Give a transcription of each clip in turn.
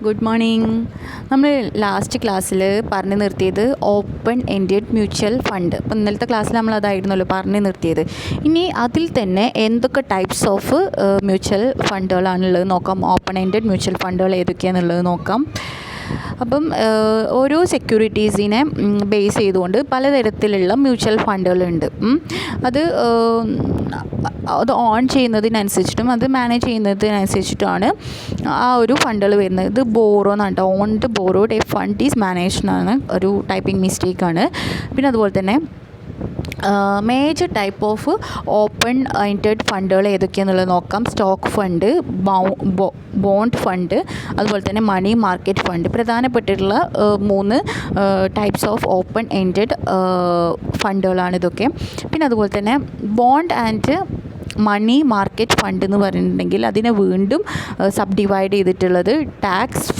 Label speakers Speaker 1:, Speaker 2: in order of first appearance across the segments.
Speaker 1: Good morning. നമ്മൾ last ക്ലാസ്സിൽ പറഞ്ഞു നിർത്തിയത് ഓപ്പൺ എൻഡഡ് മ്യൂച്വൽ ഫണ്ട്. അപ്പോൾ ഇന്നലത്തെ ക്ലാസ്സിൽ നമ്മൾ അതായിരുന്നല്ലോ പറഞ്ഞു നിർത്തിയത്. ഇനി അതിൽ തന്നെ എന്തൊക്കെ ടൈപ്സ് ഓഫ് മ്യൂച്വൽ ഫണ്ടുകളാണുള്ളത് നോക്കാം. ഓപ്പൺ എൻഡഡ് മ്യൂച്വൽ ഫണ്ടുകൾ ഏതൊക്കെയാണെന്നുള്ളത് നോക്കാം. അപ്പം ഓരോ സെക്യൂരിറ്റീസിനെ ബേസ് ചെയ്തുകൊണ്ട് പലതരത്തിലുള്ള മ്യൂച്വൽ ഫണ്ടുകളുണ്ട്. അത് ഓൺ ചെയ്യുന്നതിനനുസരിച്ചിട്ടും അത് മാനേജ് ചെയ്യുന്നതിനനുസരിച്ചിട്ടുമാണ് ആ ഒരു ഫണ്ടുകൾ വരുന്നത്. ഇത് ബോറോ എന്നാണ് കേട്ടോ. Owned borrowed a fund is managed എന്നാണ്, ഒരു ടൈപ്പിംഗ് മിസ്റ്റേക്കാണ്. പിന്നെ അതുപോലെ തന്നെ major type of open ended ഫണ്ടുകൾ ഏതൊക്കെയാണെന്നുള്ളത് നോക്കാം. സ്റ്റോക്ക് ഫണ്ട്, ബോണ്ട് ഫണ്ട്, അതുപോലെ തന്നെ മണി മാർക്കറ്റ് ഫണ്ട്. പ്രധാനപ്പെട്ടിട്ടുള്ള 3 ടൈപ്സ് ഓഫ് ഓപ്പൺ എൻഡഡ് ഫണ്ടുകളാണ് ഇതൊക്കെ. പിന്നെ അതുപോലെ തന്നെ bond and money market fund എന്ന് പറഞ്ഞിട്ടുണ്ടെങ്കിൽ അതിനെ വീണ്ടും സബ് ഡിവൈഡ് ചെയ്തിട്ടുള്ളത് ടാക്സ്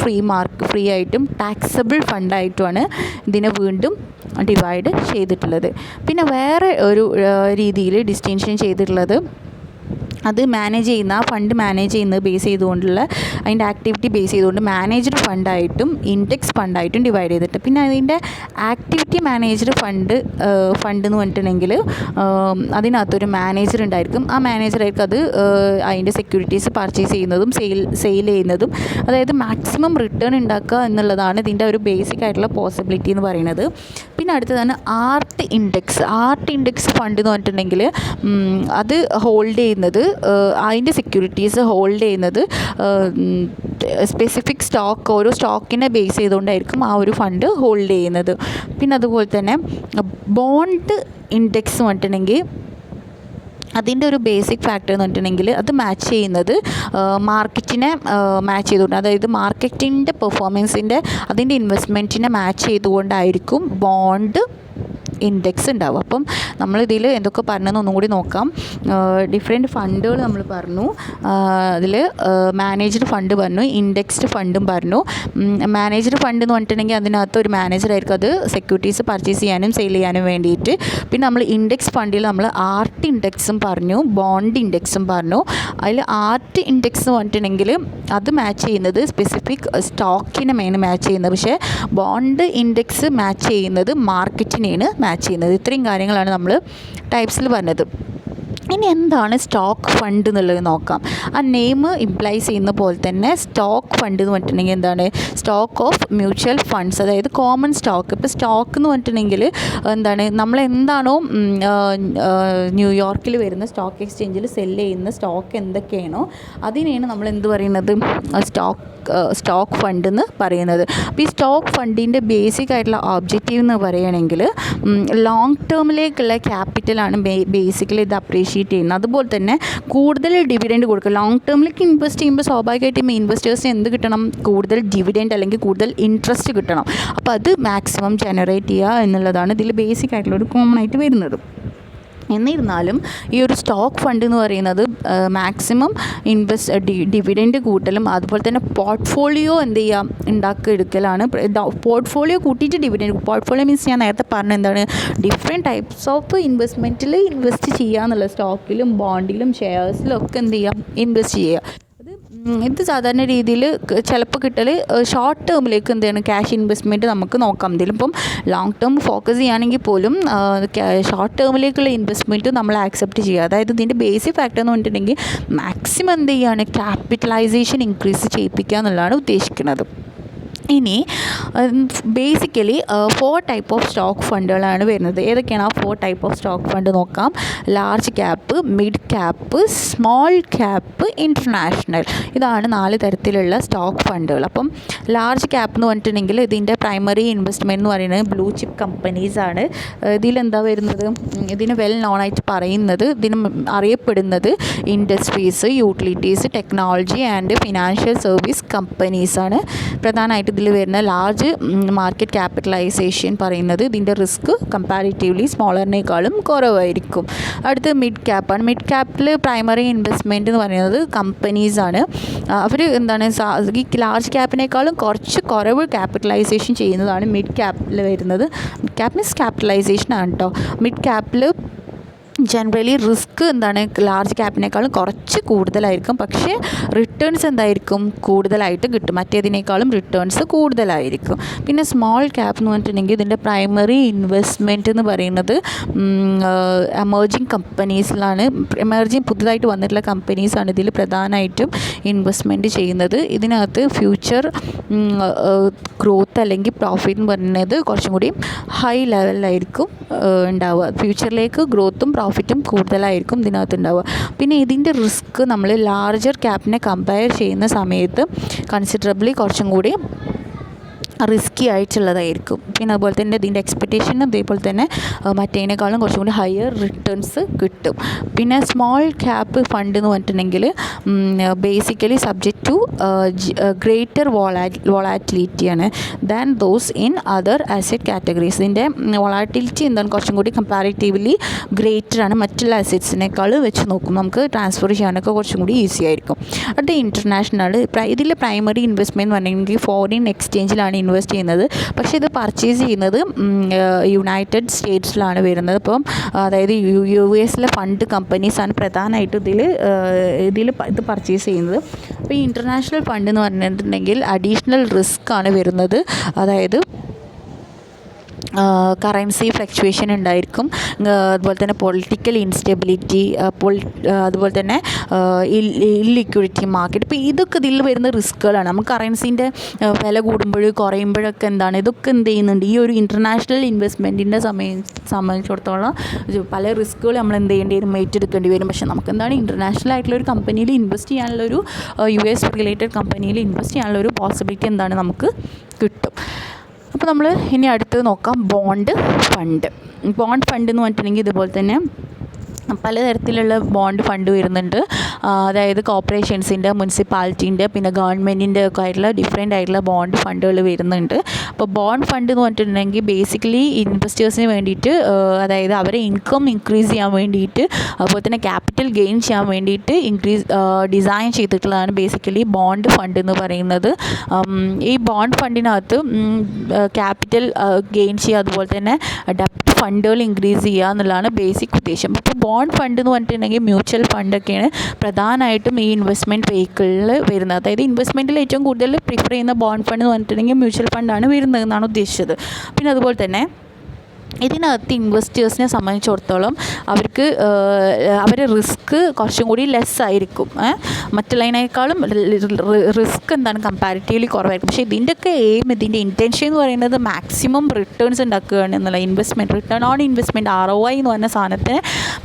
Speaker 1: ഫ്രീ ആയിട്ടും ടാക്സബിൾ ഫണ്ടായിട്ടുമാണ് ഇതിനെ വീണ്ടും ഡിവൈഡ് ചെയ്തിട്ടുള്ളത്. പിന്നെ വേറെ ഒരു രീതിയിൽ ഡിസ്റ്റിങ്ഷൻ ചെയ്തിട്ടുള്ളത് അത് മാനേജ് ചെയ്യുന്ന ആ ഫണ്ട് മാനേജ് ചെയ്യുന്നത് ബേസ് ചെയ്തുകൊണ്ടുള്ള അതിൻ്റെ ആക്ടിവിറ്റി ബേസ് ചെയ്തുകൊണ്ട് മാനേജ്ഡ് ഫണ്ടായിട്ടും ഇൻഡെക്സ് ഫണ്ടായിട്ടും ഡിവൈഡ് ചെയ്തിട്ട്, പിന്നെ അതിൻ്റെ ആക്ടിവിറ്റി മാനേജ്ഡ് ഫണ്ട് എന്ന് പറഞ്ഞിട്ടുണ്ടെങ്കിൽ അതിനകത്തൊരു മാനേജർ ഉണ്ടായിരിക്കും. ആ മാനേജറായിരിക്കും അത് അതിൻ്റെ സെക്യൂരിറ്റീസ് പർച്ചേസ് ചെയ്യുന്നതും സെയിൽ ചെയ്യുന്നതും, അതായത് മാക്സിമം റിട്ടേൺ ഉണ്ടാക്കുക എന്നുള്ളതാണ് ഇതിൻ്റെ ഒരു ബേസിക് ആയിട്ടുള്ള പോസിബിലിറ്റി എന്ന് പറയുന്നത്. പിന്നെ അടുത്തതാണ് ആർട്ട് ഇൻഡെക്സ് ഫണ്ട് എന്ന് പറഞ്ഞിട്ടുണ്ടെങ്കിൽ അത് ഹോൾഡ് ചെയ്യുന്നത്, അതിൻ്റെ സെക്യൂരിറ്റീസ് ഹോൾഡ് ചെയ്യുന്നത് സ്പെസിഫിക് സ്റ്റോക്ക്, ഓരോ സ്റ്റോക്കിനെ ബേസ് ചെയ്തുകൊണ്ടായിരിക്കും ആ ഒരു ഫണ്ട് ഹോൾഡ് ചെയ്യുന്നത്. പിന്നെ അതുപോലെ തന്നെ ബോണ്ട് ഇൻഡെക്സ് എന്ന് പറഞ്ഞിട്ടുണ്ടെങ്കിൽ അതിൻ്റെ ഒരു ബേസിക് ഫാക്ടർ എന്ന് പറഞ്ഞിട്ടുണ്ടെങ്കിൽ അത് മാച്ച് ചെയ്യുന്നത് മാർക്കറ്റിനെ മാച്ച് ചെയ്തുകൊണ്ട്, അതായത് മാർക്കറ്റിൻ്റെ പെർഫോമൻസിൻ്റെ അതിൻ്റെ ഇൻവെസ്റ്റ്മെൻറ്റിനെ മാച്ച് ചെയ്തുകൊണ്ടായിരിക്കും ബോണ്ട് ഇൻഡെക്സ് ഉണ്ടാവും. അപ്പം നമ്മളിതിൽ എന്തൊക്കെ പറഞ്ഞതെന്ന് ഒന്നും കൂടി നോക്കാം. ഡിഫറെൻറ്റ് ഫണ്ടുകൾ നമ്മൾ പറഞ്ഞു. അതിൽ മാനേജ്ഡ് ഫണ്ട് പറഞ്ഞു, ഇൻഡെക്സ്ഡ് ഫണ്ടും പറഞ്ഞു. മാനേജ്ഡ് ഫണ്ട് എന്ന് പറഞ്ഞിട്ടുണ്ടെങ്കിൽ അതിനകത്ത് ഒരു മാനേജറായിരിക്കും അത് സെക്യൂരിറ്റീസ് പർച്ചേസ് ചെയ്യാനും സെയിൽ ചെയ്യാനും വേണ്ടിയിട്ട്. പിന്നെ നമ്മൾ ഇൻഡെക്സ് ഫണ്ടിൽ നമ്മൾ ആർട്ട് ഇൻഡെക്സും പറഞ്ഞു, ബോണ്ട് ഇൻഡെക്സും പറഞ്ഞു. അതിൽ ആർട്ട് ഇൻഡെക്സ് എന്ന് പറഞ്ഞിട്ടുണ്ടെങ്കിൽ അത് മാച്ച് ചെയ്യുന്നത് സ്പെസിഫിക് സ്റ്റോക്കിനെ മാച്ച് ചെയ്യുന്നത്, പക്ഷേ ബോണ്ട് ഇൻഡെക്സ് മാച്ച് ചെയ്യുന്നത് മാർക്കറ്റിനെയാണ് മാച്ച് ചെയ്യുന്നത്. ഇത്രയും കാര്യങ്ങളാണ് നമ്മൾ ടൈപ്സിൽ പറഞ്ഞത്. ഇനി എന്താണ് സ്റ്റോക്ക് ഫണ്ട് എന്നുള്ളത് നോക്കാം. ആ നെയിം ഇംപ്ലൈസ് ചെയ്യുന്ന പോലെ തന്നെ സ്റ്റോക്ക് ഫണ്ട് എന്ന് പറഞ്ഞിട്ടുണ്ടെങ്കിൽ എന്താണ്, സ്റ്റോക്ക് ഓഫ് മ്യൂച്വൽ ഫണ്ട്സ്, അതായത് കോമൺ സ്റ്റോക്ക്. ഇപ്പോൾ സ്റ്റോക്ക് എന്ന് പറഞ്ഞിട്ടുണ്ടെങ്കിൽ എന്താണ്, നമ്മളെന്താണോ ന്യൂയോർക്കിൽ വരുന്ന സ്റ്റോക്ക് എക്സ്ചേഞ്ചിൽ സെല്ല് ചെയ്യുന്ന സ്റ്റോക്ക് എന്തൊക്കെയാണോ അതിനെയാണ് നമ്മൾ എന്ത് പറയുന്നത്, സ്റ്റോക്ക് ഫണ്ട് എന്ന് പറയുന്നത്. അപ്പോൾ ഈ സ്റ്റോക്ക് ഫണ്ടിൻ്റെ ബേസിക് ആയിട്ടുള്ള ഒബ്ജക്റ്റീവ് എന്ന് പറയുകയാണെങ്കിൽ ലോങ് ടേമിലേക്കുള്ള ക്യാപിറ്റലാണ് ബേസിക്കലി ഇത് അപ്രീഷിയേറ്റ് ചെയ്യുന്നത്. അതുപോലെ തന്നെ കൂടുതൽ ഡിവിഡൻഡ് കൊടുക്കുക. ലോങ് ടേമിലേക്ക് ഇൻവെസ്റ്റ് ചെയ്യുമ്പോൾ സ്വാഭാവികമായിട്ടും ഇൻവെസ്റ്റേഴ്സിന് എന്ത് കിട്ടണം, കൂടുതൽ ഡിവിഡൻഡ് അല്ലെങ്കിൽ കൂടുതൽ ഇൻട്രസ്റ്റ് കിട്ടണം. അപ്പോൾ അത് മാക്സിമം ജനറേറ്റ് ചെയ്യുക എന്നുള്ളതാണ് ഇതിൽ ബേസിക് ആയിട്ടുള്ള ഒരു കോമൺ ആയിട്ട് വരുന്നത്. എന്നിരുന്നാലും ഈ ഒരു സ്റ്റോക്ക് ഫണ്ട് എന്ന് പറയുന്നത് മാക്സിമം ഡിവിഡൻഡ് കൂട്ടലും അതുപോലെ തന്നെ പോർട്ട്ഫോളിയോ എന്ത് ചെയ്യുക എടുക്കലാണ്. പോർട്ട്ഫോളിയോ കൂട്ടിയിട്ട് ഡിവിഡൻഡ്, പോർട്ട്ഫോളിയോ മീൻസ് ഞാൻ നേരത്തെ പറഞ്ഞ എന്താണ്, ഡിഫറെൻറ്റ് ടൈപ്സ് ഓഫ് ഇൻവെസ്റ്റ്മെൻറ്റിൽ ഇൻവെസ്റ്റ് ചെയ്യുക എന്നുള്ള, സ്റ്റോക്കിലും ബോണ്ടിലും ഷെയർസിലും ഒക്കെ എന്ത് ചെയ്യുക, ഇൻവെസ്റ്റ് ചെയ്യുക. ഇത് സാധാരണ രീതിയിൽ ചിലപ്പോൾ കിട്ടൽ ഷോർട്ട് ടേമിലേക്ക് എന്താണ് ക്യാഷ് ഇൻവെസ്റ്റ്മെൻറ്റ് നമുക്ക് നോക്കാം. ഇതിലിപ്പം ലോങ് ടേം ഫോക്കസ് ചെയ്യുകയാണെങ്കിൽ പോലും ഷോർട്ട് ടേമിലേക്കുള്ള ഇൻവെസ്റ്റ്മെൻറ്റ് നമ്മൾ ആക്സെപ്റ്റ് ചെയ്യുക. അതായത് ഇതിൻ്റെ ബേസിക് ഫാക്ടർ എന്ന് പറഞ്ഞിട്ടുണ്ടെങ്കിൽ മാക്സിമം എന്ത് ചെയ്യുകയാണ്, ക്യാപിറ്റലൈസേഷൻ ഇൻക്രീസ് ചെയ്യിപ്പിക്കുക എന്നുള്ളതാണ് ഉദ്ദേശിക്കുന്നത്. ഇനി ബേസിക്കലി 4 ടൈപ്പ് ഓഫ് സ്റ്റോക്ക് ഫണ്ടുകളാണ് വരുന്നത്. ഏതൊക്കെയാണ് ആ 4 ടൈപ്പ് ഓഫ് സ്റ്റോക്ക് ഫണ്ട് നോക്കാം. Large cap, mid cap, small cap, international. ഇതാണ് 4 തരത്തിലുള്ള സ്റ്റോക്ക് ഫണ്ടുകൾ. അപ്പം ലാർജ് ക്യാപ്പ് എന്ന് പറഞ്ഞിട്ടുണ്ടെങ്കിൽ ഇതിൻ്റെ പ്രൈമറി ഇൻവെസ്റ്റ്മെൻറ്റ് എന്ന് പറയുന്നത് ബ്ലൂ ചിപ്പ് കമ്പനീസാണ്. ഇതിലെന്താ വരുന്നത്, ഇതിന് വെൽ നോൺ ആയിട്ട് പറയുന്നത്, ഇതിന് അറിയപ്പെടുന്നത് industries, utilities, technology and financial service കമ്പനീസാണ്. പ്രധാനമായിട്ട് ഇതിൽ വരുന്ന ലാർജ് മാർക്കറ്റ് ക്യാപിറ്റലൈസേഷൻ പറയുന്നത് ഇതിൻ്റെ റിസ്ക് കമ്പാരിറ്റീവ്ലി സ്മോളറിനേക്കാളും കുറവായിരിക്കും. അടുത്ത് മിഡ് ക്യാപ്പാണ്. മിഡ് ക്യാപ്പിൽ പ്രൈമറി ഇൻവെസ്റ്റ്മെൻറ്റ് എന്ന് പറയുന്നത് കമ്പനീസാണ്. അവർ എന്താണ്, ഈ ലാർജ് ക്യാപ്പിനേക്കാളും കുറച്ച് കുറവ് ക്യാപിറ്റലൈസേഷൻ ചെയ്യുന്നതാണ് മിഡ് ക്യാപ്പിൽ വരുന്നത്. മിഡ് ക്യാപ്പ് മീൻസ് ക്യാപിറ്റലൈസേഷൻ ആണ് കേട്ടോ. മിഡ് ക്യാപ്പിൽ ജനറലി റിസ്ക് എന്താണ് ലാർജ് ക്യാപ്പിനേക്കാളും കുറച്ച് കൂടുതലായിരിക്കും, പക്ഷേ റിട്ടേൺസ് എന്തായിരിക്കും കൂടുതലായിട്ട് കിട്ടും, മറ്റേതിനേക്കാളും റിട്ടേൺസ് കൂടുതലായിരിക്കും. പിന്നെ സ്മോൾ ക്യാപ്പ് എന്ന് പറഞ്ഞിട്ടുണ്ടെങ്കിൽ ഇതിൻ്റെ പ്രൈമറി ഇൻവെസ്റ്റ്മെൻറ്റ് എന്ന് പറയുന്നത് എമേർജിങ് കമ്പനീസിലാണ്. എമേർജിങ് പുതുതായിട്ട് വന്നിട്ടുള്ള കമ്പനീസാണ് ഇതിൽ പ്രധാനമായിട്ടും ഇൻവെസ്റ്റ്മെൻറ്റ് ചെയ്യുന്നത്. ഇതിനകത്ത് ഫ്യൂച്ചർ ഗ്രോത്ത് അല്ലെങ്കിൽ പ്രോഫിറ്റ് എന്ന് പറയുന്നത് കുറച്ചും കൂടി ഹൈ ലെവലിലായിരിക്കും ഉണ്ടാവുക. ഫ്യൂച്ചറിലേക്ക് ഗ്രോത്തും പ്രോഫിറ്റും കൂടുതലായിരിക്കും ഇതിനകത്ത് ഉണ്ടാവുക. പിന്നെ ഇതിൻ്റെ റിസ്ക് നമ്മൾ ലാർജർ ക്യാപ്പിനെ കമ്പയർ ചെയ്യുന്ന സമയത്ത് കൺസിഡറബിളി കുറച്ചും കൂടി റിസ്ക്കി ആയിട്ടുള്ളതായിരിക്കും. പിന്നെ അതുപോലെ തന്നെ ഇതിൻ്റെ എക്സ്പെക്റ്റേഷൻ അതേപോലെ തന്നെ മറ്റേതിനേക്കാളും കുറച്ചും കൂടി ഹയർ റിട്ടേൺസ് കിട്ടും. പിന്നെ സ്മോൾ ക്യാപ്പ് ഫണ്ട് എന്ന് പറഞ്ഞിട്ടുണ്ടെങ്കിൽ ബേസിക്കലി സബ്ജക്റ്റ് ടു ഗ്രേറ്റർ വോളാറ്റിലിറ്റിയാണ് than those in other asset categories. ഇതിൻ്റെ വോളാറ്റിലിറ്റി എന്താണ് കുറച്ചും കൂടി കമ്പാരിറ്റീവ്ലി ഗ്രേറ്റർ ആണ് മറ്റുള്ള അസറ്റ്സിനേക്കാൾ വെച്ച് നോക്കും. നമുക്ക് ട്രാൻസ്ഫർ ചെയ്യാനൊക്കെ കുറച്ചും കൂടി ഈസി ആയിരിക്കും. അടുത്ത ഇൻ്റർനാഷണൽ. ഇതിൽ പ്രൈമറി ഇൻവെസ്റ്റ്മെൻറ്റ് എന്ന് പറഞ്ഞിട്ടുണ്ടെങ്കിൽ ഫോറിൻ എക്സ്ചേഞ്ചിലാണ് ഇൻവെസ്റ്റ് ചെയ്യുന്നത്. പക്ഷേ ഇത് പർച്ചേസ് ചെയ്യുന്നത് യുണൈറ്റഡ് സ്റ്റേറ്റ്സിലാണ് വരുന്നത്. അപ്പം അതായത് US ഫണ്ട് കമ്പനീസാണ് പ്രധാനമായിട്ടും ഇതിൽ ഇത് പർച്ചേസ് ചെയ്യുന്നത്. അപ്പോൾ ഈ ഇൻ്റർനാഷണൽ ഫണ്ട് എന്ന് പറഞ്ഞിട്ടുണ്ടെങ്കിൽ അഡീഷണൽ റിസ്ക് ആണ് വരുന്നത്. അതായത് കറൻസി ഫ്ലക്ച്വേഷൻ ഉണ്ടായിരിക്കും, അതുപോലെ തന്നെ പൊളിറ്റിക്കൽ ഇൻസ്റ്റെബിലിറ്റി, അതുപോലെ തന്നെ ഇല്ലിക്വിഡിറ്റി മാർക്കറ്റ്. ഇപ്പോൾ ഇതൊക്കെ ഇതിൽ വരുന്ന റിസ്ക്കുകളാണ്. നമുക്ക് കറൻസിൻ്റെ വില കൂടുമ്പോൾ കുറയുമ്പോഴൊക്കെ എന്താണ് ഇതൊക്കെ എന്ത് ചെയ്യുന്നുണ്ട്, ഈ ഒരു ഇൻ്റർനാഷണൽ ഇൻവെസ്റ്റ്മെൻറ്റിൻ്റെ സംബന്ധിച്ചിടത്തോളം പല റിസ്ക്കുകൾ നമ്മൾ എന്ത് ചെയ്യേണ്ടി വരും, ഏറ്റെടുക്കേണ്ടി വരും. പക്ഷേ നമുക്ക് എന്താണ് ഇൻ്റർനാഷണൽ ആയിട്ടുള്ള ഒരു കമ്പനിയിൽ ഇൻവെസ്റ്റ് ചെയ്യാനുള്ളൊരു US റിലേറ്റഡ് കമ്പനിയിൽ ഇൻവെസ്റ്റ് ചെയ്യാനുള്ളൊരു പോസിബിലിറ്റി എന്താണ് നമുക്ക് കിട്ടും. അപ്പോൾ നമ്മൾ ഇനി അടുത്ത് നോക്കാം ബോണ്ട് ഫണ്ട്. ബോണ്ട് ഫണ്ട് എന്ന് പറഞ്ഞിട്ടുണ്ടെങ്കിൽ ഇതുപോലെ തന്നെ പലതരത്തിലുള്ള ബോണ്ട് ഫണ്ട് വരുന്നുണ്ട്. അതായത് കോർപ്പറേഷൻസിൻ്റെ, മുനിസിപ്പാലിറ്റീൻ്റെ, പിന്നെ ഗവൺമെൻറ്റിൻ്റെ ഒക്കെ ആയിട്ടുള്ള ഡിഫറെൻ്റ് ആയിട്ടുള്ള ബോണ്ട് ഫണ്ടുകൾ വരുന്നുണ്ട്. അപ്പോൾ ബോണ്ട് ഫണ്ട് എന്ന് പറഞ്ഞിട്ടുണ്ടെങ്കിൽ ബേസിക്കലി ഇൻവെസ്റ്റേഴ്സിന് വേണ്ടിയിട്ട്, അതായത് അവരെ ഇൻകം ഇൻക്രീസ് ചെയ്യാൻ വേണ്ടിയിട്ട്, അതുപോലെ തന്നെ ക്യാപിറ്റൽ ഗെയിൻ ചെയ്യാൻ വേണ്ടിയിട്ട് ഡിസൈൻ ചെയ്തിട്ടുള്ളതാണ് ബേസിക്കലി ബോണ്ട് ഫണ്ട് എന്ന് പറയുന്നത്. ഈ ബോണ്ട് ഫണ്ടിനകത്ത് ക്യാപിറ്റൽ ഗെയിൻ ചെയ്യുക, അതുപോലെ തന്നെ ഡെപ്റ്റ് ഫണ്ടുകൾ ഇൻക്രീസ് ചെയ്യുക എന്നുള്ളതാണ് ബേസിക് ഉദ്ദേശം. അപ്പോൾ ബോണ്ട് ഫണ്ട് എന്ന് പറഞ്ഞിട്ടുണ്ടെങ്കിൽ മ്യൂച്വൽ ഫണ്ടൊക്കെയാണ് പ്രധാനമായിട്ടും ഈ ഇൻവെസ്റ്റ്മെൻറ്റ് വെഹിക്കിളിൽ വരുന്നത്. അതായത് ഇൻവെസ്റ്റ്മെൻറ്റിൽ ഏറ്റവും കൂടുതൽ പ്രിഫർ ചെയ്യുന്ന ബോണ്ട് ഫണ്ട് എന്ന് പറഞ്ഞിട്ടുണ്ടെങ്കിൽ മ്യൂച്വൽ ഫണ്ടാണ് വരുന്നത് എന്നാണ് ഉദ്ദേശിച്ചത്. പിന്നെ അതുപോലെ തന്നെ ഇതിനകത്ത് ഇൻവെസ്റ്റേഴ്സിനെ സംബന്ധിച്ചിടത്തോളം അവർക്ക് അവരുടെ റിസ്ക് കുറച്ചും കൂടി ലെസ് ആയിരിക്കും. മറ്റുള്ളതിനേക്കാളും റിസ്ക് എന്താണ് കമ്പാരിറ്റീവ്ലി കുറവായിരിക്കും. പക്ഷേ ഇതിൻ്റെയൊക്കെ ഇതിൻ്റെ ഇൻറ്റൻഷൻ എന്ന് പറയുന്നത് മാക്സിമം റിട്ടേൺസ് ഉണ്ടാക്കുകയാണ് എന്നുള്ള investment, return on investment ROI എന്ന് പറഞ്ഞ സാധനത്തിന്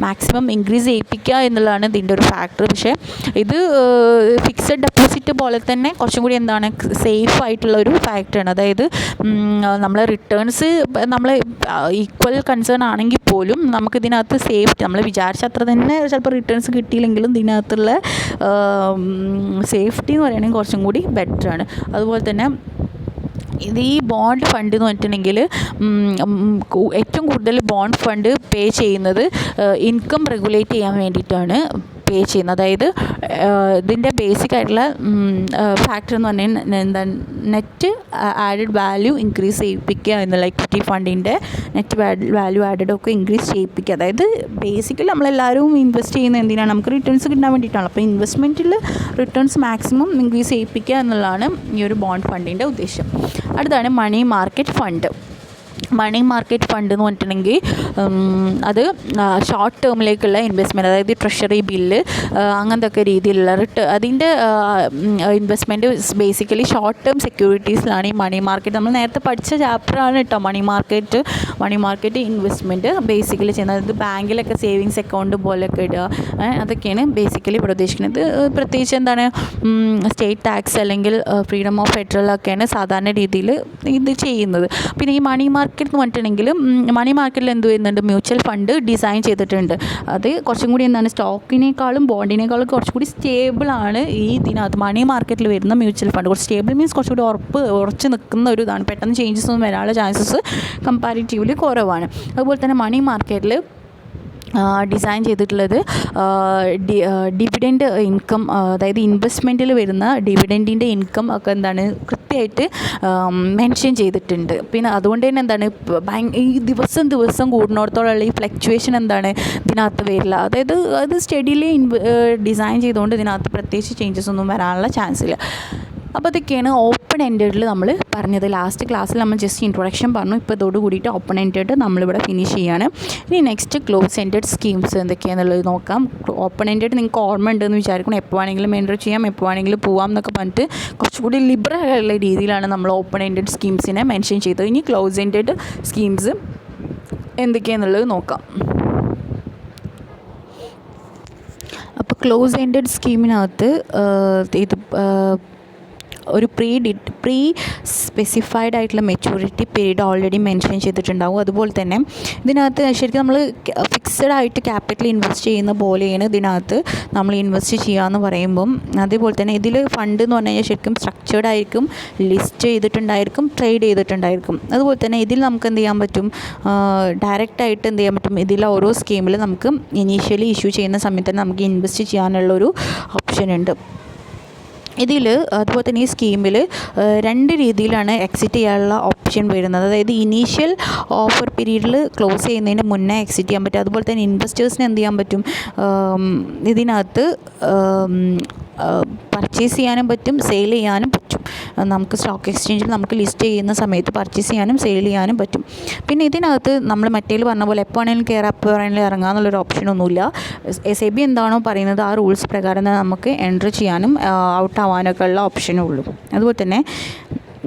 Speaker 1: മാക്സിമം ഇൻക്രീസ് ചെയ്യിപ്പിക്കുക എന്നുള്ളതാണ് ഇതിൻ്റെ ഒരു ഫാക്ടർ. പക്ഷേ ഇത് ഫിക്സഡ് ഡെപ്പോസിറ്റ് പോലെ തന്നെ കുറച്ചും കൂടി എന്താണ് സേഫ് ആയിട്ടുള്ള ഒരു ഫാക്ടറാണ്. അതായത് നമ്മൾ റിട്ടേൺസ് നമ്മൾ ഈക്വൽ കൺസേൺ ആണെങ്കിൽ പോലും നമുക്കിതിനകത്ത് സേഫ്റ്റി, നമ്മൾ വിചാരിച്ച അത്ര തന്നെ ചിലപ്പോൾ റിട്ടേൺസ് കിട്ടിയില്ലെങ്കിലും ഇതിനകത്തുള്ള സേഫ്റ്റി എന്ന് പറയുകയാണെങ്കിൽ കുറച്ചും കൂടി ബെറ്ററാണ്. അതുപോലെ തന്നെ ഇത് ഈ ബോണ്ട് ഫണ്ട് എന്ന് പറഞ്ഞിട്ടുണ്ടെങ്കിൽ ഏറ്റവും കൂടുതൽ ബോണ്ട് ഫണ്ട് പേ ചെയ്യുന്നത് ഇൻകം റെഗുലേറ്റ് ചെയ്യാൻ വേണ്ടിയിട്ടാണ് പേ ചെയ്യുന്നത്. അതായത് ഇതിൻ്റെ ബേസിക് ആയിട്ടുള്ള ഫാക്ടർ എന്ന് പറഞ്ഞാൽ എന്താ, നെറ്റ് ആഡഡ് വാല്യൂ ഇൻക്രീസ് ചെയ്യിപ്പിക്കുക എന്നുള്ള ഇക്വിറ്റി ഫണ്ടിൻ്റെ നെറ്റ് വാല്യൂ ആഡഡ് ഒക്കെ ഇൻക്രീസ് ചെയ്യിപ്പിക്കുക. അതായത് ബേസിക്കലി നമ്മളെല്ലാവരും ഇൻവെസ്റ്റ് ചെയ്യുന്നത് എന്തിനാണ്, നമുക്ക് റിട്ടേൺസ് കിട്ടാൻ വേണ്ടിയിട്ടാണ്. അപ്പോൾ ഇൻവെസ്റ്റ്മെൻറ്റിൽ റിട്ടേൺസ് മാക്സിമം ഇൻക്രീസ് ചെയ്യിപ്പിക്കുക എന്നുള്ളതാണ് ഈ ഒരു ബോണ്ട് ഫണ്ടിൻ്റെ ഉദ്ദേശം. അടുത്താണ് money market fund. Money market fund എന്ന് പറഞ്ഞിട്ടുണ്ടെങ്കിൽ അത് ഷോർട്ട് ടേമിലേക്കുള്ള ഇൻവെസ്റ്റ്മെൻറ്റ്, അതായത് ട്രഷറി ബില്ല് അങ്ങനത്തെ ഒക്കെ രീതിയിലുള്ള അതിൻ്റെ ഇൻവെസ്റ്റ്മെൻറ്റ് ബേസിക്കലി ഷോർട്ട് ടേം സെക്യൂരിറ്റീസിലാണ് ഈ മണി മാർക്കറ്റ്. നമ്മൾ നേരത്തെ പഠിച്ച ചാപ്റ്ററാണ് കേട്ടോ മണി മാർക്കറ്റ് ഇൻവെസ്റ്റ്മെൻറ്റ് ബേസിക്കലി ചെയ്യുന്നത്. അത് ബാങ്കിലൊക്കെ സേവിങ്സ് അക്കൗണ്ട് പോലെയൊക്കെ ഇടുക, അതൊക്കെയാണ് ബേസിക്കലി ഇവിടെ ഉദ്ദേശിക്കുന്നത്. പ്രത്യേകിച്ച് എന്താണ് സ്റ്റേറ്റ് ടാക്സ് അല്ലെങ്കിൽ ഫ്രീഡം ഓഫ് ഫെഡറൽ ഒക്കെയാണ് സാധാരണ രീതിയിൽ ഇത് ചെയ്യുന്നത്. പിന്നെ ഈ മണി മാർക്കറ്റ് എന്ന് പറഞ്ഞിട്ടുണ്ടെങ്കിൽ മണി മാർക്കറ്റിൽ എന്ത് വരുന്നുണ്ട്, മ്യൂച്വൽ ഫണ്ട് ഡിസൈൻ ചെയ്തിട്ടുണ്ട്. അത് കുറച്ചും കൂടി എന്താണ് സ്റ്റോക്കിനേക്കാളും ബോണ്ടിനേക്കാളും കുറച്ചും കൂടി സ്റ്റേബിളാണ് ഈ ഇതിനകത്ത് മണി മാർക്കറ്റിൽ വരുന്ന മ്യൂച്വൽ ഫണ്ട്. കുറച്ച് സ്റ്റേബിൾ മീൻസ് കുറച്ചുകൂടി ഉറച്ച് നിൽക്കുന്ന ഒരു ഇതാണ്. പെട്ടെന്ന് ചേഞ്ചസ് ഒന്നും വരാനുള്ള ചാൻസസ് കമ്പാരിറ്റീവ്ലി കുറവാണ്. അതുപോലെ തന്നെ മണി മാർക്കറ്റിൽ ഡിസൈൻ ചെയ്തിട്ടുള്ളത് ഡിവിഡൻഡ് ഇൻകം, അതായത് ഇൻവെസ്റ്റ്മെൻറ്റിൽ വരുന്ന ഡിവിഡൻറ്റിൻ്റെ ഇൻകം ഒക്കെ എന്താണ് കൃത്യമായിട്ട് മെൻഷൻ ചെയ്തിട്ടുണ്ട്. പിന്നെ അതുകൊണ്ട് തന്നെ എന്താണ് ഈ ദിവസം കൂടുന്നിടത്തോളമുള്ള ഈ ഫ്ലക്ച്വേഷൻ എന്താണ് ഇതിനകത്ത് വരില്ല. അതായത് അത് സ്റ്റഡിലി ഡിസൈൻ ചെയ്തുകൊണ്ട് ഇതിനകത്ത് പ്രത്യേകിച്ച് ചേഞ്ചസ് ഒന്നും വരാനുള്ള ചാൻസ് ഇല്ല. അപ്പോൾ ഇതൊക്കെയാണ് ഓപ്പൺ എൻഡഡിൽ നമ്മൾ പറഞ്ഞത്. ലാസ്റ്റ് ക്ലാസ്സിൽ നമ്മൾ ജസ്റ്റ് ഇൻട്രൊഡക്ഷൻ പറഞ്ഞു. ഇപ്പോൾ ഇതോട് കൂടിയിട്ട് ഓപ്പൺ എൻഡഡ് നമ്മളിവിടെ ഫിനിഷ് ചെയ്യാണ്. ഇനി നെക്സ്റ്റ് ക്ലോസ് എൻഡഡ് സ്കീംസ് എന്തൊക്കെയാണെന്നുള്ളത് നോക്കാം. ഓപ്പൺ എൻഡഡ് നിങ്ങൾക്ക് ഓർമ്മ ഉണ്ടെന്ന് വിചാരിക്കണം. എപ്പോൾ വേണമെങ്കിലും എൻ്റർ ചെയ്യാം, എപ്പോൾ വേണമെങ്കിലും പോവാം എന്നൊക്കെ പറഞ്ഞിട്ട് കുറച്ചുകൂടി ലിബറൽ ആയിട്ടുള്ള രീതിയിലാണ് നമ്മൾ ഓപ്പൺ എൻഡഡ് സ്കീംസിനെ മെൻഷൻ ചെയ്തത്. ഇനി ക്ലോസ് എൻഡഡ് സ്കീംസ് എന്തൊക്കെയാണെന്നുള്ളത് നോക്കാം. അപ്പോൾ ക്ലോസ് എൻഡഡ് സ്കീമിനകത്ത് ഇത് ഒരു പ്രീ സ്പെസിഫൈഡ് ആയിട്ടുള്ള മെച്യൂരിറ്റി പീരീഡ് ഓൾറെഡി മെൻഷൻ ചെയ്തിട്ടുണ്ടാവും. അതുപോലെ തന്നെ ഇതിനകത്ത് ശരിക്കും നമ്മൾ ഫിക്സഡ് ആയിട്ട് ക്യാപിറ്റൽ ഇൻവെസ്റ്റ് ചെയ്യുന്ന പോലെയാണ് ഇതിനകത്ത് നമ്മൾ ഇൻവെസ്റ്റ് ചെയ്യുക എന്ന് പറയുമ്പം. അതേപോലെ തന്നെ ഇതിൽ ഫണ്ട് എന്ന് പറഞ്ഞു കഴിഞ്ഞാൽ ശരിക്കും സ്ട്രക്ചേർഡ് ആയിരിക്കും, ലിസ്റ്റ് ചെയ്തിട്ടുണ്ടായിരിക്കും, ട്രേഡ് ചെയ്തിട്ടുണ്ടായിരിക്കും. അതുപോലെ തന്നെ ഇതിൽ നമുക്ക് എന്ത് ചെയ്യാൻ പറ്റും, ഡയറക്റ്റായിട്ട് എന്ത് ചെയ്യാൻ പറ്റും, ഇതിൽ ഓരോ സ്കീമിൽ നമുക്ക് ഇനീഷ്യലി ഇഷ്യൂ ചെയ്യുന്ന സമയത്ത് തന്നെ നമുക്ക് ഇൻവെസ്റ്റ് ചെയ്യാനുള്ളൊരു ഓപ്ഷൻ ഉണ്ട് ഇതിൽ. അതുപോലെ തന്നെ ഈ സ്കീമിൽ 2 രീതിയിലാണ് എക്സിറ്റ് ചെയ്യാനുള്ള ഓപ്ഷൻ വരുന്നത്. അതായത് ഇനീഷ്യൽ ഓഫർ പീരീഡിൽ ക്ലോസ് ചെയ്യുന്നതിന് മുന്നേ എക്സിറ്റ് ചെയ്യാൻ പറ്റും. അതുപോലെ തന്നെ ഇൻവെസ്റ്റേഴ്സിന് എന്ത് ചെയ്യാൻ പറ്റും, ഇതിനകത്ത് പർച്ചേസ് ചെയ്യാനും പറ്റും, സെയിൽ ചെയ്യാനും പറ്റും. നമുക്ക് സ്റ്റോക്ക് എക്സ്ചേഞ്ചിൽ നമുക്ക് ലിസ്റ്റ് ചെയ്യുന്ന സമയത്ത് പർച്ചേസ് ചെയ്യാനും സെയിൽ ചെയ്യാനും പറ്റും. പിന്നെ ഇതിനകത്ത് നമ്മൾ മറ്റേൽ പറഞ്ഞ പോലെ എപ്പോൾ വേണമെങ്കിലും കയറാം, എപ്പോൾ വേണമെങ്കിലും ഇറങ്ങാം എന്നുള്ളൊരു ഓപ്ഷനൊന്നുമില്ല. SEBI എന്താണോ പറയുന്നത് ആ റൂൾസ് പ്രകാരം നമുക്ക് എൻട്രി ചെയ്യാനും ഔട്ട് ആവാനൊക്കെ ഉള്ള ഓപ്ഷനേ ഉള്ളൂ. അതുപോലെ തന്നെ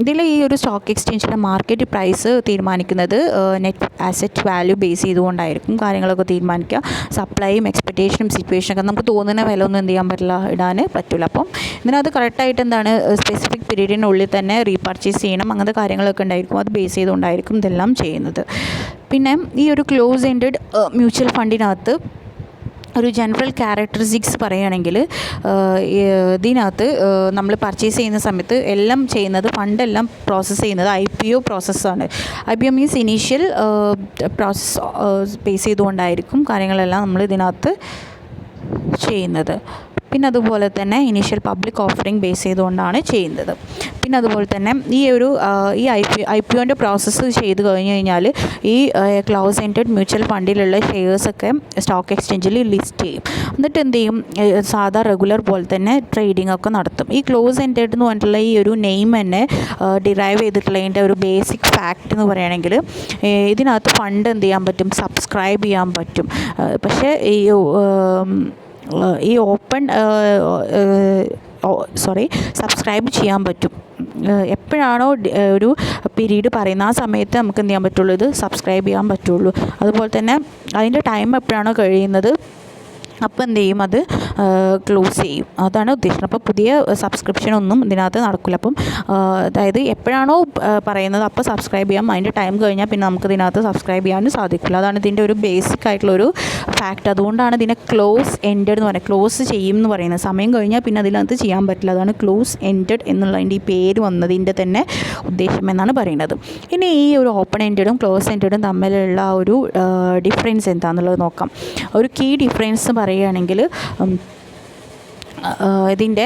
Speaker 1: ഇതിൽ ഈ ഒരു സ്റ്റോക്ക് എക്സ്ചേഞ്ചിൻ്റെ മാർക്കറ്റ് പ്രൈസ് തീരുമാനിക്കുന്നത് നെറ്റ് ആസറ്റ് വാല്യൂ ബേസ് ചെയ്തുകൊണ്ടായിരിക്കും കാര്യങ്ങളൊക്കെ തീരുമാനിക്കുക. സപ്ലൈയും എക്സ്പെക്റ്റേഷനും സിറ്റുവേഷനൊക്കെ നമുക്ക് തോന്നുന്ന വില ഒന്നും എന്ത് ചെയ്യാൻ പറ്റില്ല, ഇടാൻ പറ്റില്ല. അപ്പം ഇതിനകത്ത് കറക്റ്റായിട്ട് എന്താണ് സ്പെസിഫിക് പീരീഡിനുള്ളിൽ തന്നെ റീപർച്ചേസ് ചെയ്യണം, അങ്ങനത്തെ കാര്യങ്ങളൊക്കെ ഉണ്ടായിരിക്കും. അത് ബേസ് ചെയ്തുകൊണ്ടായിരിക്കും ഇതെല്ലാം ചെയ്യുന്നത്. പിന്നെ ഈ ഒരു ക്ലോസ് എൻഡഡ് മ്യൂച്വൽ ഫണ്ടിനകത്ത് ഒരു ജനറൽ ക്യാരക്ടറിസ്റ്റിക്സ് പറയുകയാണെങ്കിൽ ഇതിനകത്ത് നമ്മൾ പർച്ചേസ് ചെയ്യുന്ന സമയത്ത് എല്ലാം ചെയ്യുന്നത്, ഫണ്ടെല്ലാം പ്രോസസ്സ് ചെയ്യുന്നത് IPO പ്രോസസ്സാണ്. IPO means initial process base ചെയ്തുകൊണ്ടായിരിക്കും കാര്യങ്ങളെല്ലാം നമ്മൾ ഇതിനകത്ത് ചെയ്യുന്നത്. പിന്നെ അതുപോലെ തന്നെ ഇനീഷ്യൽ പബ്ലിക് ഓഫറിംഗ് ബേസ് ചെയ്തുകൊണ്ടാണ് ചെയ്യുന്നത്. പിന്നെ അതുപോലെ തന്നെ ഈ IPOൻ്റെ പ്രോസസ്സ് ചെയ്ത് കഴിഞ്ഞ് കഴിഞ്ഞാൽ ഈ ക്ലോസ് എൻഡഡ് മ്യൂച്വൽ ഫണ്ടിലുള്ള ഷെയർസൊക്കെ സ്റ്റോക്ക് എക്സ്ചേഞ്ചിൽ ലിസ്റ്റ് ചെയ്യും. എന്നിട്ട് എന്ത് ചെയ്യും, സാധാ റെഗുലർ പോലെ തന്നെ ട്രേഡിംഗ് ഒക്കെ നടത്തും. ഈ ക്ലോസ് എൻഡഡ് എന്ന് പറഞ്ഞിട്ടുള്ള ഈ ഒരു നെയിം തന്നെ ഡിറൈവ് ചെയ്തിട്ടുള്ളതിൻ്റെ ഒരു ബേസിക് ഫാക്റ്റ് എന്ന് പറയുകയാണെങ്കിൽ ഇതിനകത്ത് ഫണ്ട് എന്ത് ചെയ്യാൻ പറ്റും, സബ്സ്ക്രൈബ് ചെയ്യാൻ പറ്റും. പക്ഷേ ഈ സബ്സ്ക്രൈബ് ചെയ്യാൻ പറ്റും. എപ്പോഴാണോ ഒരു പീരീഡ് പറയുന്നത് ആ സമയത്ത് നമുക്ക് എന്ത് ചെയ്യാൻ പറ്റുള്ളൂ, ഇത് സബ്സ്ക്രൈബ് ചെയ്യാൻ പറ്റുള്ളൂ. അതുപോലെ തന്നെ അതിൻ്റെ ടൈം എപ്പോഴാണോ കഴിയുന്നത് അപ്പോൾ എന്ത് ചെയ്യും, അത് ക്ലോസ് ചെയ്യും. അതാണ് ഉദ്ദേശിക്കുന്നത്. അപ്പോൾ പുതിയ സബ്സ്ക്രിപ്ഷനൊന്നും ഇതിനകത്ത് നടക്കില്ല. അപ്പം അതായത് എപ്പോഴാണോ പറയുന്നത് അപ്പോൾ സബ്സ്ക്രൈബ് ചെയ്യാം, അതിൻ്റെ ടൈം കഴിഞ്ഞാൽ പിന്നെ നമുക്ക് ഇതിനകത്ത് സബ്സ്ക്രൈബ് ചെയ്യാനും സാധിക്കില്ല. അതാണ് ഇതിൻ്റെ ഒരു ബേസിക് ആയിട്ടുള്ളൊരു ഫാക്റ്റ്. അതുകൊണ്ടാണ് ഇതിനെ ക്ലോസ് എൻഡഡ് എന്ന് പറയുന്നത്. ക്ലോസ് ചെയ്യും എന്ന് പറയുന്നത്, സമയം കഴിഞ്ഞാൽ പിന്നെ അതിനകത്ത് ചെയ്യാൻ പറ്റില്ല. അതാണ് ക്ലോസ് എൻഡഡ് എന്നുള്ളതിൻ്റെ ഈ പേര് വന്നതിൻ്റെ തന്നെ ഉദ്ദേശം എന്നാണ് പറയുന്നത്. ഇനി ഈ ഒരു ഓപ്പൺ എൻഡഡും ക്ലോസ് എൻഡഡും തമ്മിലുള്ള ഒരു ഡിഫറൻസ് എന്താണെന്നുള്ളത് നോക്കാം. ഒരു കീ ഡിഫറൻസ് പറയുകയാണെങ്കിൽ ഇതിൻ്റെ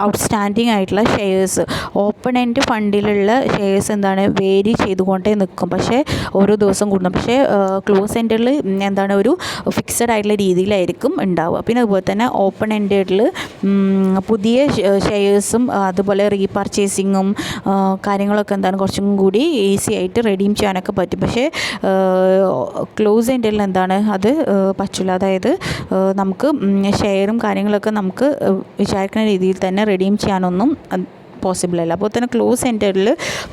Speaker 1: ഔട്ട്സ്റ്റാൻഡിങ് ആയിട്ടുള്ള ഷെയർസ്, ഓപ്പൺ എൻഡ് ഫണ്ടിലുള്ള ഷെയർസ് എന്താണ് വേരി ചെയ്തുകൊണ്ടേ നിൽക്കും, പക്ഷേ ഓരോ ദിവസം കൂടുന്നു. പക്ഷേ ക്ലോസ് എൻഡിൽ എന്താണ് ഒരു ഫിക്സഡ് ആയിട്ടുള്ള രീതിയിലായിരിക്കും ഉണ്ടാവുക. പിന്നെ അതുപോലെ തന്നെ ഓപ്പൺ എൻഡിൽ പുതിയ ഷെയർസും അതുപോലെ റീപർച്ചേസിങ്ങും കാര്യങ്ങളൊക്കെ എന്താണ് കുറച്ചും കൂടി ഈസി ആയിട്ട് റെഡീം ചെയ്യാനൊക്കെ പറ്റും. പക്ഷേ ക്ലോസ് എൻഡിൽ എന്താണ് അത് പറ്റില്ല. അതായത് നമുക്ക് ഷെയറും കാര്യങ്ങളൊക്കെ നമുക്ക് വിചാരിക്കുന്ന രീതിയിൽ തന്നെ റെഡീം ചെയ്യാനൊന്നും പോസിബിൾ അല്ല. അപ്പോൾ തന്നെ ക്ലോസ് എൻഡഡിൽ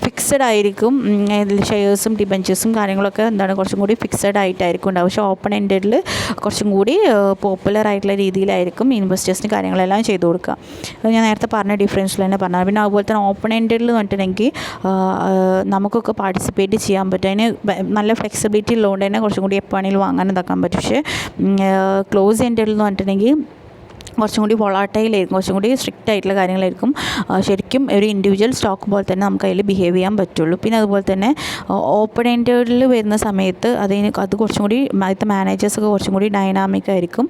Speaker 1: ഫിക്സഡ് ആയിരിക്കും ഷെയർസും ഡിബെഞ്ചേഴ്സും കാര്യങ്ങളൊക്കെ എന്താണ് കുറച്ചും കൂടി ഫിക്സഡ് ആയിട്ടായിരിക്കും ഉണ്ടാവും. പക്ഷേ ഓപ്പൺ എൻഡഡിൽ കുറച്ചും കൂടി പോപ്പുലർ ആയിട്ടുള്ള രീതിയിലായിരിക്കും ഇൻവെസ്റ്റേഴ്സിന് കാര്യങ്ങളെല്ലാം ചെയ്തു കൊടുക്കുക. അത് ഞാൻ നേരത്തെ പറഞ്ഞ ഡിഫറൻസിൽ തന്നെ പറഞ്ഞത്. പിന്നെ അതുപോലെ തന്നെ ഓപ്പൺ എൻഡഡിൽ എന്ന് പറഞ്ഞിട്ടുണ്ടെങ്കിൽ നമുക്കൊക്കെ പാർട്ടിസിപ്പേറ്റ് ചെയ്യാൻ പറ്റും. അതിന് നല്ല ഫ്ലെക്സിബിലിറ്റി ഉള്ളതുകൊണ്ട് തന്നെ കുറച്ചും കൂടി എപ്പോൾ വേണമെങ്കിലും വാങ്ങാൻ ഇതാക്കാൻ പറ്റും. പക്ഷേ ക്ലോസ് എൻഡഡിൽ എന്ന് പറഞ്ഞിട്ടുണ്ടെങ്കിൽ കുറച്ചും കൂടി വൊളാറ്റൈലായിരിക്കും, കുറച്ചും കൂടി സ്ട്രിക്റ്റ് ആയിട്ടുള്ള കാര്യങ്ങളായിരിക്കും. ശരിക്കും ഒരു ഇൻഡിവിജ്വൽ സ്റ്റോക്ക് പോലെ തന്നെ നമുക്ക് അതിൽ ബിഹേവ് ചെയ്യാൻ പറ്റുള്ളൂ. പിന്നെ അതുപോലെ തന്നെ ഓപ്പൺ എൻഡഡിൽ വരുന്ന സമയത്ത് അത് കുറച്ചും കൂടി ആദ്യത്തെ മാനേജേഴ്സൊക്കെ കുറച്ചും കൂടി ഡൈനാമിക് ആയിരിക്കും.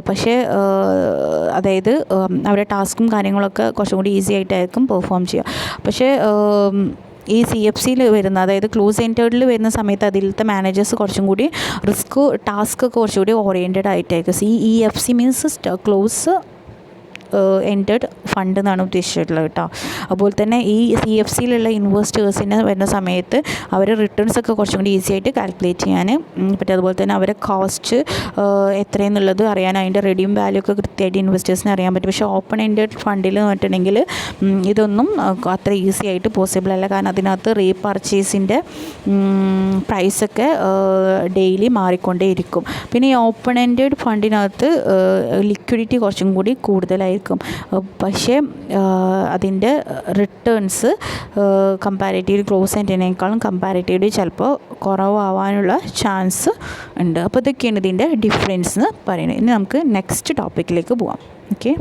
Speaker 1: പക്ഷേ അതായത് അവരുടെ ടാസ്കും കാര്യങ്ങളൊക്കെ കുറച്ചും കൂടി ഈസി ആയിട്ടായിരിക്കും പെർഫോം ചെയ്യുക. പക്ഷേ ഈ CFCയിൽ വരുന്ന, അതായത് ക്ലോസ് എൻഡഡിൽ വരുന്ന സമയത്ത് അതിലത്തെ മാനേജേഴ്സ് കുറച്ചും കൂടി ടാസ്ക് കുറച്ചും കൂടി ഓറിയൻറ്റഡ് ആയിട്ടായിരിക്കും. CEFC means close ended fund എന്നാണ് ഉദ്ദേശിച്ചിട്ടുള്ളത് കേട്ടോ. അതുപോലെ തന്നെ ഈ CFCയിലുള്ള ഇൻവെസ്റ്റേഴ്സിന് വരുന്ന സമയത്ത് അവർ റിട്ടേൺസ് ഒക്കെ കുറച്ചും കൂടി ഈസി ആയിട്ട് കാൽക്കുലേറ്റ് ചെയ്യാൻ പറ്റും. അതുപോലെ തന്നെ അവരെ കോസ്റ്റ് എത്രയെന്നുള്ളത് അറിയാൻ, അതിൻ്റെ റെഡീം വാല്യൂ ഒക്കെ കൃത്യമായിട്ട് ഇൻവെസ്റ്റേഴ്സിന് അറിയാൻ പറ്റും. പക്ഷേ ഓപ്പൺ എൻഡഡ് ഫണ്ടിൽ എന്ന് പറഞ്ഞിട്ടുണ്ടെങ്കിൽ ഇതൊന്നും അത്ര ഈസി ആയിട്ട് പോസിബിൾ അല്ല. കാരണം അതിനകത്ത് റീപർച്ചേസിൻ്റെ പ്രൈസൊക്കെ ഡെയിലി മാറിക്കൊണ്ടേയിരിക്കും. പിന്നെ ഈ ഓപ്പൺ എൻഡഡ് ഫണ്ടിനകത്ത് ലിക്വിഡിറ്റി കുറച്ചും കൂടി കൂടുതലായിരിക്കും. പക്ഷേ അതിൻ്റെ റിട്ടേൺസ് കമ്പാരിറ്റീവ്ലി ക്ലോസ് എൻഡിനേക്കാളും കമ്പാരിറ്റീവ്ലി ചിലപ്പോൾ കുറവാകാനുള്ള ചാൻസ് ഉണ്ട്. അപ്പോൾ ഇതൊക്കെയാണ് ഇതിൻ്റെ ഡിഫറൻസ് എന്ന് പറയുന്നത്. ഇനി നമുക്ക് നെക്സ്റ്റ് ടോപ്പിക്കിലേക്ക് പോവാം. ഓക്കെ.